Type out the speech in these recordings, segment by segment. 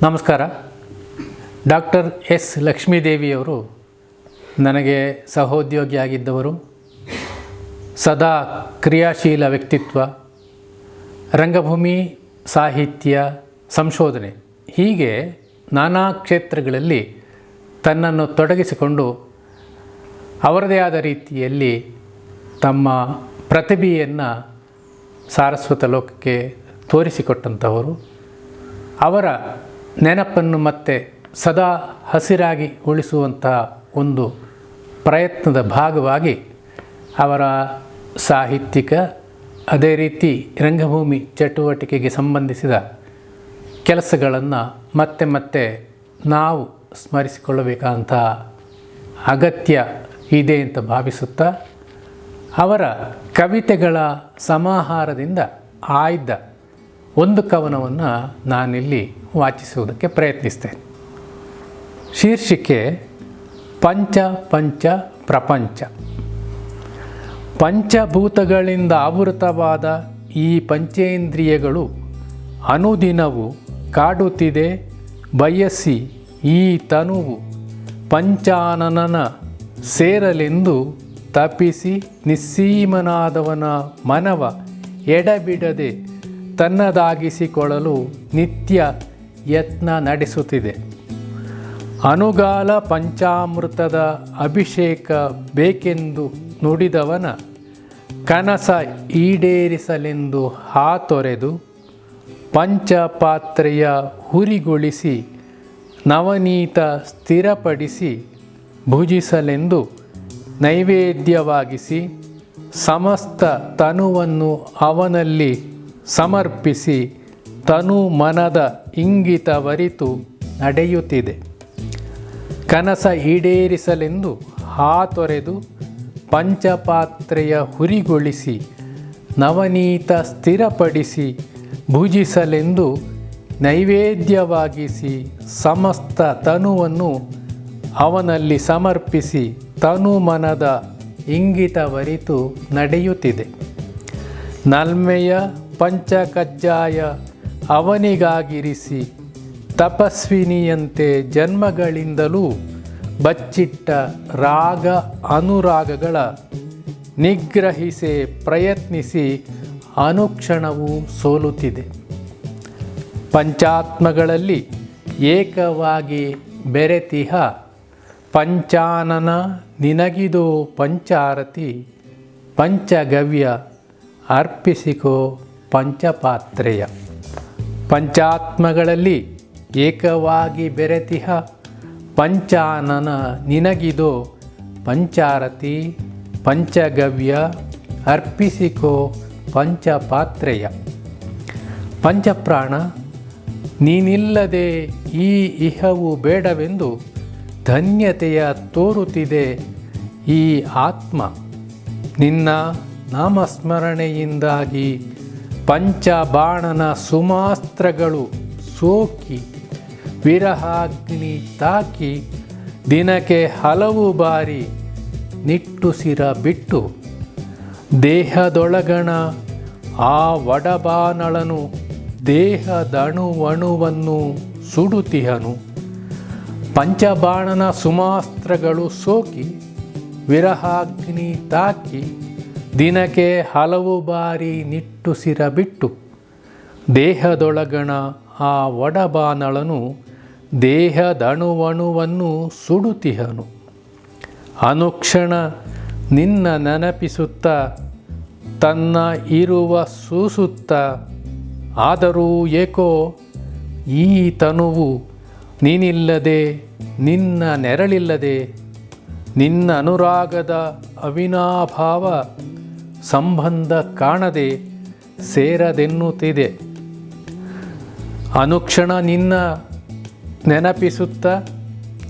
ನಮಸ್ಕಾರ. Doctor S ಲಕ್ಷ್ಮೀದೇವಿಯವರು ನನಗೆ ಸಹೋದ್ಯೋಗಿಯಾಗಿದ್ದವರು. ಸದಾ ಕ್ರಿಯಾಶೀಲ ವ್ಯಕ್ತಿತ್ವ, ರಂಗಭೂಮಿ, ಸಾಹಿತ್ಯ, ಸಂಶೋಧನೆ ಹೀಗೆ ನಾನಾ ಕ್ಷೇತ್ರಗಳಲ್ಲಿ ತನ್ನನ್ನು ತೊಡಗಿಸಿಕೊಂಡು ಅವರದೇ ಆದ ರೀತಿಯಲ್ಲಿ ತಮ್ಮ ಪ್ರತಿಭೆಯನ್ನು ಸಾರಸ್ವತ ಲೋಕಕ್ಕೆ ತೋರಿಸಿಕೊಟ್ಟಂಥವರು. ಅವರ ನೆನಪನ್ನು ಮತ್ತೆ ಸದಾ ಹಸಿರಾಗಿ ಉಳಿಸುವಂತಹ ಒಂದು ಪ್ರಯತ್ನದ ಭಾಗವಾಗಿ ಅವರ ಸಾಹಿತ್ಯಿಕ, ಅದೇ ರೀತಿ ರಂಗಭೂಮಿ ಚಟುವಟಿಕೆಗೆ ಸಂಬಂಧಿಸಿದ ಕೆಲಸಗಳನ್ನು ಮತ್ತೆ ಮತ್ತೆ ನಾವು ಸ್ಮರಿಸಿಕೊಳ್ಳಬೇಕಾದಂಥ ಅಗತ್ಯ ಇದೆ ಅಂತ ಭಾವಿಸುತ್ತಾ, ಅವರ ಕವಿತೆಗಳ ಸಮಾಹಾರದಿಂದ ಆಯ್ದ ಒಂದು ಕವನವನ್ನು ನಾನಿಲ್ಲಿ ವಾಚಿಸುವುದಕ್ಕೆ ಪ್ರಯತ್ನಿಸ್ತೇನೆ. ಶೀರ್ಷಿಕೆ ಪಂಚ ಪಂಚ ಪ್ರಪಂಚ. ಪಂಚಭೂತಗಳಿಂದ ಆವೃತವಾದ ಈ ಪಂಚೇಂದ್ರಿಯಗಳು ಅನುದಿನವೂ ಕಾಡುತ್ತಿದೆ ಬಯಸಿ ಈ ತನುವು ಪಂಚಾನನ ಸೇರಲೆಂದು ತಪಿಸಿ ನಿಸ್ಸೀಮನಾದವನ ಮನವ ಎಡಬಿಡದೆ ತನ್ನದಾಗಿಸಿಕೊಳ್ಳಲು ನಿತ್ಯ ಯತ್ನ ನಡೆಸುತ್ತಿದೆ. ಅನುಗಾಲ ಪಂಚಾಮೃತದ ಅಭಿಷೇಕ ಬೇಕೆಂದು ನುಡಿದವನ ಕನಸ ಈಡೇರಿಸಲೆಂದು ಹಾತೊರೆದು ಪಂಚಪಾತ್ರೆಯ ಹುರಿಗೊಳಿಸಿ ನವನೀತ ಸ್ಥಿರಪಡಿಸಿ ಭುಜಿಸಲೆಂದು ನೈವೇದ್ಯವಾಗಿಸಿ ಸಮಸ್ತ ತನುವನ್ನು ಅವನಲ್ಲಿ ಸಮರ್ಪಿಸಿ ತನು ಮನದ ಇಂಗಿತವರಿತು ನಡೆಯುತ್ತಿದೆ. ಕನಸ ಈಡೇರಿಸಲೆಂದು ಹಾತೊರೆದು ಪಂಚಪಾತ್ರೆಯ ಹುರಿಗೊಳಿಸಿ ನವನೀತ ಸ್ಥಿರಪಡಿಸಿ ಭುಜಿಸಲೆಂದು ನೈವೇದ್ಯವಾಗಿಸಿ ಸಮಸ್ತ ತನುವನ್ನು ಅವನಲ್ಲಿ ಸಮರ್ಪಿಸಿ ತನು ಮನದ ಇಂಗಿತವರಿತು ನಡೆಯುತ್ತಿದೆ. ನಲ್ಮೆಯ ಪಂಚಕಜ್ಜಾಯ ಅವನಿಗಾಗಿರಿಸಿ ತಪಸ್ವಿನಿಯಂತೆ ಜನ್ಮಗಳಿಂದಲೂ ಬಚ್ಚಿಟ್ಟ ರಾಗ ಅನುರಾಗಗಳ ನಿಗ್ರಹಿಸಿ ಪ್ರಯತ್ನಿಸಿ ಅನುಕ್ಷಣವೂ ಸೋಲುತ್ತಿದೆ. ಪಂಚಾತ್ಮಗಳಲ್ಲಿ ಏಕವಾಗಿ ಬೆರೆತಿಹ ಪಂಚಾನನ ನಿನಗಿದು ಪಂಚಾರತಿ ಪಂಚಗವ್ಯ ಅರ್ಪಿಸಿಕೋ ಪಂಚಪಾತ್ರೆಯ. ಪಂಚಾತ್ಮಗಳಲ್ಲಿ ಏಕವಾಗಿ ಬೆರೆತಿಹ ಪಂಚಾನನ ನಿನಗಿದೋ ಪಂಚಾರತಿ ಪಂಚಗವ್ಯ ಅರ್ಪಿಸಿಕೋ ಪಂಚಪಾತ್ರೆಯ. ಪಂಚಪ್ರಾಣ ನೀನಿಲ್ಲದೆ ಈ ಇಹವು ಬೇಡವೆಂದು ಧನ್ಯತೆಯ ತೋರುತ್ತಿದೆ ಈ ಆತ್ಮ. ನಿನ್ನ ನಾಮಸ್ಮರಣೆಯಿಂದಾಗಿ ಪಂಚಬಾಣನ ಸುಮಾಸ್ತ್ರಗಳು ಸೋಕಿ ವಿರಹಾಗ್ನಿ ತಾಕಿ ದಿನಕ್ಕೆ ಹಲವು ಬಾರಿ ನಿಟ್ಟುಸಿರ ಬಿಟ್ಟು ದೇಹದೊಳಗಣ ಆ ಒಡಬಾನಳನು ದೇಹದಣುವಣುವನ್ನು ಸುಡುತ್ತಿಹನು. ಪಂಚಬಾಣನ ಸುಮಾಸ್ತ್ರಗಳು ಸೋಕಿ ವಿರಹಾಗ್ನಿ ತಾಕಿ ದಿನಕ್ಕೆ ಹಲವು ಬಾರಿ ನಿಟ್ಟುಸಿರ ಬಿಟ್ಟು ದೇಹದೊಳಗಣ ಆ ಒಡಬಾನಳನು ದೇಹದಣುವಣುವನ್ನು ಸುಡುತ್ತಿಹನು. ಅನುಕ್ಷಣ ನಿನ್ನ ನೆನಪಿಸುತ್ತ ತನ್ನ ಇರುವ ಸೂಸುತ್ತ ಆದರೂ ಏಕೋ ಈ ತನುವು ನೀನಿಲ್ಲದೆ ನಿನ್ನ ನೆರಳಿಲ್ಲದೆ ನಿನ್ನ ಅನುರಾಗದ ಅವಿನಾಭಾವ ಸಂಬಂಧ ಕಾಣದೆ ಸೇರದೆನ್ನುತ್ತಿದೆ. ಅನುಕ್ಷಣ ನಿನ್ನ ನೆನಪಿಸುತ್ತ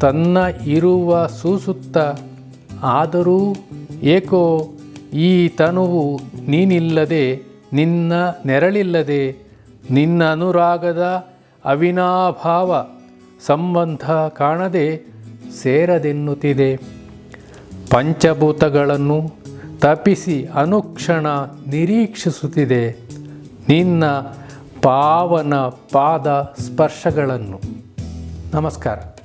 ತನ್ನ ಇರುವ ಸೂಸುತ್ತ ಆದರೂ ಏಕೋ ಈ ತನುವು ನೀನಿಲ್ಲದೆ ನಿನ್ನ ನೆರಳಿಲ್ಲದೆ ನಿನ್ನ ಅನುರಾಗದ ಅವಿನಾಭಾವ ಸಂಬಂಧ ಕಾಣದೆ ಸೇರದೆನ್ನುತ್ತಿದೆ. ಪಂಚಭೂತಗಳನ್ನು ತಪಿಸಿ ಅನುಕ್ಷಣ ನಿರೀಕ್ಷಿಸುತ್ತಿದೆ ನಿನ್ನ ಪಾವನ ಪಾದ ಸ್ಪರ್ಶಗಳನ್ನು. ನಮಸ್ಕಾರ.